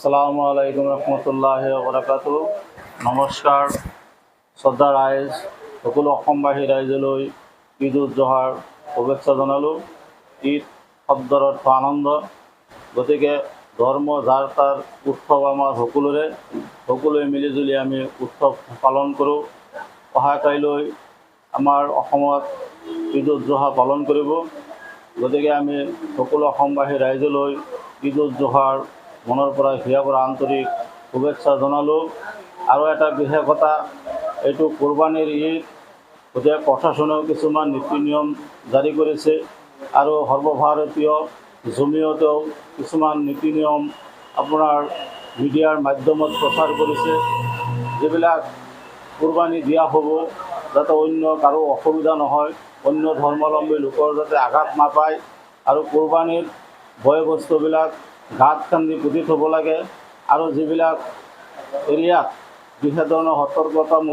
আসসালামু আলাইকুম ৰহমতুল্লাহি ওয়া বাৰাকাতুহু। নমস্কাৰ। শ্ৰদ্ধা ৰাইজ, সকলো অসমবাসী ৰাইজলৈ ঈদ উজ জোহাৰ শুভেচ্ছা জনালোঁ। ঈদ শব্দৰ অৰ্থ আনন্দ, গতিকে ধৰ্ম যাৰ তাৰ উৎসৱ আমাৰ সকলোৱে মিলিজুলি আমি উৎসৱ পালন কৰোঁ। অহা কাইলৈ আমাৰ অসমত ঈদ উজ জোহা পালন কৰিব, গতিকে আমি সকলো অসমবাসী ৰাইজলৈ ঈদ উজ জোহাৰ মনৰ পৰা হিয়াৰ পৰা আন্তৰিক শুভেচ্ছা জনালোঁ। আৰু এটা বিশেষ কথা, এইটো কোৰবানীৰ ঈদ, গতিকে প্ৰশাসনেও কিছুমান নীতি নিয়ম জাৰি কৰিছে আৰু সৰ্বভাৰতীয় জমিয়তেও কিছুমান নীতি নিয়ম আপোনাৰ মিডিয়াৰ মাধ্যমত প্ৰচাৰ কৰিছে, যিবিলাক কোৰবানী দিয়া হ'ব যাতে অন্য কাৰো অসুবিধা নহয়, অন্য ধৰ্মাৱলম্বী লোকৰ যাতে আঘাত নাপায়, আৰু কোৰবানীৰ বয় বস্তুবিলাক গাঁত খান্দি পুতি থ'ব লাগে, আৰু যিবিলাক এৰিয়াত বিশেষ ধৰণৰ সতৰ্কতা